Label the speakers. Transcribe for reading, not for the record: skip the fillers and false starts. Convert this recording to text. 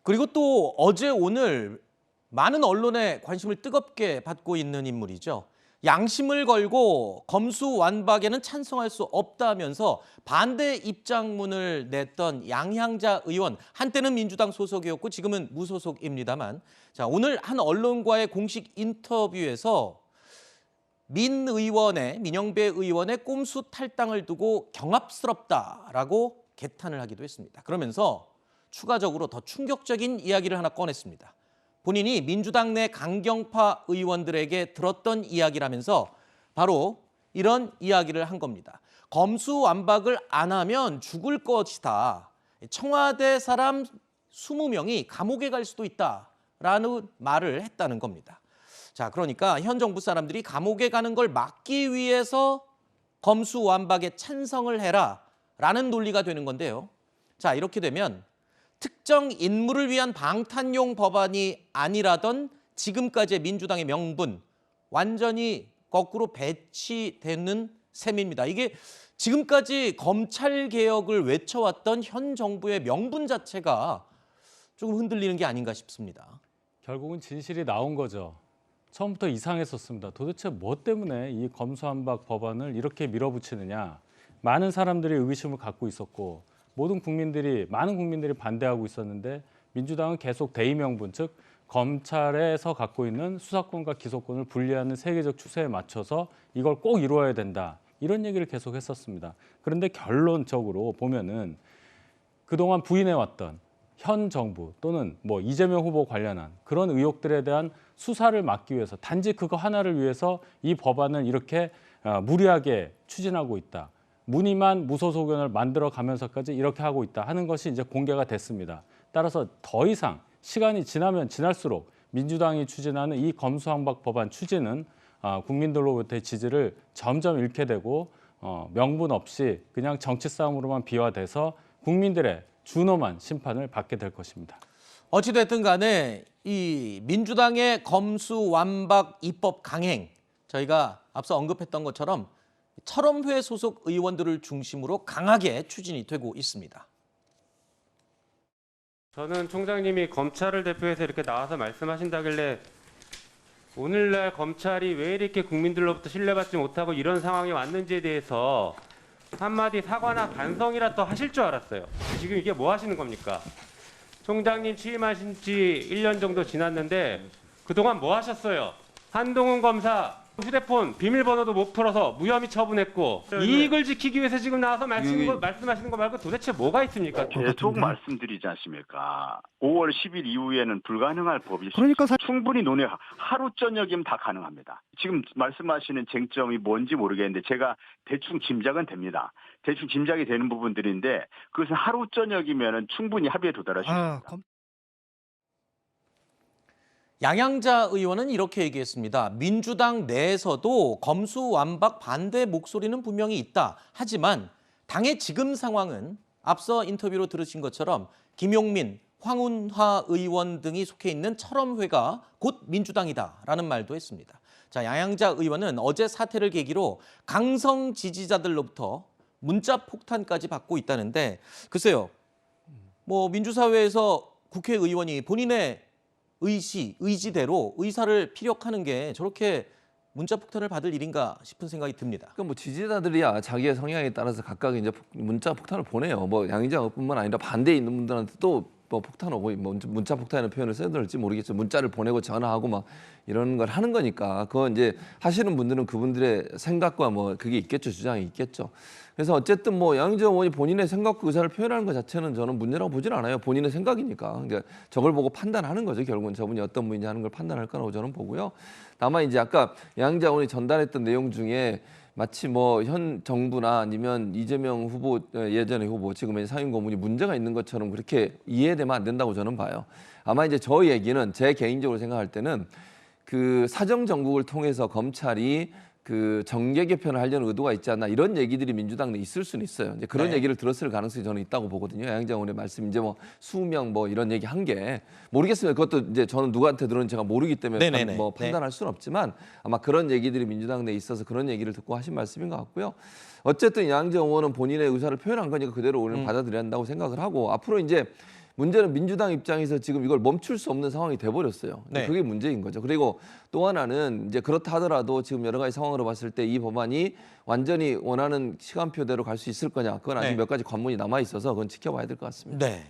Speaker 1: 그리고 또 어제 오늘 많은 언론의 관심을 뜨겁게 받고 있는 인물이죠. 양심을 걸고 검수완박에는 찬성할 수 없다면서 반대 입장문을 냈던 양향자 의원, 한때는 민주당 소속이었고 지금은 무소속입니다만, 자, 오늘 한 언론과의 공식 인터뷰에서 민영배 의원의 꼼수 탈당을 두고 경압스럽다라고 개탄을 하기도 했습니다. 그러면서 추가적으로 더 충격적인 이야기를 하나 꺼냈습니다. 본인이 민주당 내 강경파 의원들에게 들었던 이야기라면서 바로 이런 이야기를 한 겁니다. 검수완박을 안 하면 죽을 것이다. 청와대 사람 20명이 감옥에 갈 수도 있다라는 말을 했다는 겁니다. 자, 그러니까 현 정부 사람들이 감옥에 가는 걸 막기 위해서 검수완박에 찬성을 해라라는 논리가 되는 건데요. 자, 이렇게 되면 특정 인물을 위한 방탄용 법안이 아니라던 지금까지의 민주당의 명분 완전히 거꾸로 배치되는 셈입니다. 이게 지금까지 검찰개혁을 외쳐왔던 현 정부의 명분 자체가 조금 흔들리는 게 아닌가 싶습니다.
Speaker 2: 결국은 진실이 나온 거죠. 처음부터 이상했었습니다. 도대체 뭐 때문에 이 검수완박 법안을 이렇게 밀어붙이느냐. 많은 사람들이 의구심을 갖고 있었고 많은 국민들이 반대하고 있었는데 민주당은 계속 대의명분, 즉 검찰에서 갖고 있는 수사권과 기소권을 분리하는 세계적 추세에 맞춰서 이걸 꼭 이루어야 된다. 이런 얘기를 계속 했었습니다. 그런데 결론적으로 보면은 그동안 부인해왔던 현 정부 또는 이재명 후보 관련한 그런 의혹들에 대한 수사를 막기 위해서 단지 그거 하나를 위해서 이 법안을 이렇게 무리하게 추진하고 있다. 무늬만 무소속 의원을 만들어 가면서까지 이렇게 하고 있다 하는 것이 이제 공개가 됐습니다. 따라서 더 이상 시간이 지나면 지날수록 민주당이 추진하는 이 검수완박 법안 추진은 국민들로부터의 지지를 점점 잃게 되고 명분 없이 그냥 정치 싸움으로만 비화돼서 국민들의 준엄한 심판을 받게 될 것입니다.
Speaker 1: 어찌됐든 간에 이 민주당의 검수완박 입법 강행, 저희가 앞서 언급했던 것처럼 철험회 소속 의원들을 중심으로 강하게 추진이 되고 있습니다.
Speaker 3: 저는 총장님이 검찰을 대표해서 이렇게 나와서 말씀하신다길래 오늘날 검찰이 왜 이렇게 국민들로부터 신뢰받지 못하고 이런 상황이 왔는지에 대해서 한마디 사과나 반성이라도 하실 줄 알았어요. 지금 이게 뭐 하시는 겁니까? 총장님 취임하신 지 1년 정도 지났는데 그동안 뭐 하셨어요? 한동훈 검사 휴대폰 비밀번호도 못 풀어서 무혐의 처분했고 이익을 지키기 위해서 지금 나와서 말씀하시는 거 말고 도대체 뭐가 있습니까?
Speaker 4: 계속 말씀드리지 않습니까? 5월 10일 이후에는 불가능할 법이
Speaker 5: 그러니까
Speaker 4: 충분히 하루 저녁이면 다 가능합니다. 지금 말씀하시는 쟁점이 뭔지 모르겠는데 제가 대충 짐작은 됩니다. 대충 짐작이 되는 부분들인데 그것은 하루 저녁이면 충분히 합의에 도달할 수 있습니다.
Speaker 1: 양향자 의원은 이렇게 얘기했습니다. 민주당 내에서도 검수완박 반대 목소리는 분명히 있다. 하지만 당의 지금 상황은 앞서 인터뷰로 들으신 것처럼 김용민, 황운하 의원 등이 속해 있는 철험회가 곧 민주당이다라는 말도 했습니다. 자, 양향자 의원은 어제 사태를 계기로 강성 지지자들로부터 문자 폭탄까지 받고 있다는데 글쎄요. 민주사회에서 국회의원이 본인의 의지대로 의사를 피력하는 게 저렇게 문자 폭탄을 받을 일인가 싶은 생각이 듭니다.
Speaker 6: 그러니까 지지자들이야 자기의 성향에 따라서 각각 이제 문자 폭탄을 보내요. 양의장뿐만 아니라 반대에 있는 분들한테도 폭탄 오고 문자 폭탄이라는 표현을 써야 될지 모르겠지만 문자를 보내고 전화하고 막 이런 걸 하는 거니까 그건 이제 하시는 분들은 그분들의 생각과 그게 있겠죠. 주장이 있겠죠. 그래서 어쨌든 양의정 의원이 본인의 생각과 의사를 표현하는 것 자체는 저는 문제라고 보진 않아요. 본인의 생각이니까. 그러니까 저걸 보고 판단하는 거죠. 결국은 저분이 어떤 분이냐 하는 걸 판단할 거라고 저는 보고요. 다만 이제 아까 양의정 의원이 전달했던 내용 중에 마치 현 정부나 아니면 이재명 후보, 예전의 후보, 지금의 상임고문이 문제가 있는 것처럼 그렇게 이해되면 안 된다고 저는 봐요. 아마 이제 저 얘기는 제 개인적으로 생각할 때는 그 사정 정국을 통해서 검찰이 그 정계 개편을 하려는 의도가 있지 않나 이런 얘기들이 민주당 내에 있을 수는 있어요. 이제 그런 얘기를 들었을 가능성이 저는 있다고 보거든요. 양의장 의원의 말씀 이제 수명 이런 얘기 한 게 모르겠습니다. 그것도 이제 저는 누구한테 들었는지 제가 모르기 때문에 판단할 수는 없지만 아마 그런 얘기들이 민주당 내에 있어서 그런 얘기를 듣고 하신 말씀인 것 같고요. 어쨌든 양의장 의원은 본인의 의사를 표현한 거니까 그대로 우리는 받아들여야 한다고 생각을 하고 앞으로 이제 문제는 민주당 입장에서 지금 이걸 멈출 수 없는 상황이 돼버렸어요.
Speaker 1: 네.
Speaker 6: 그게 문제인 거죠. 그리고 또 하나는 이제 그렇다 하더라도 지금 여러 가지 상황으로 봤을 때 이 법안이 완전히 원하는 시간표대로 갈 수 있을 거냐. 그건 아직
Speaker 1: 네.
Speaker 6: 몇 가지 관문이 남아 있어서 그건 지켜봐야 될 것 같습니다.
Speaker 1: 네.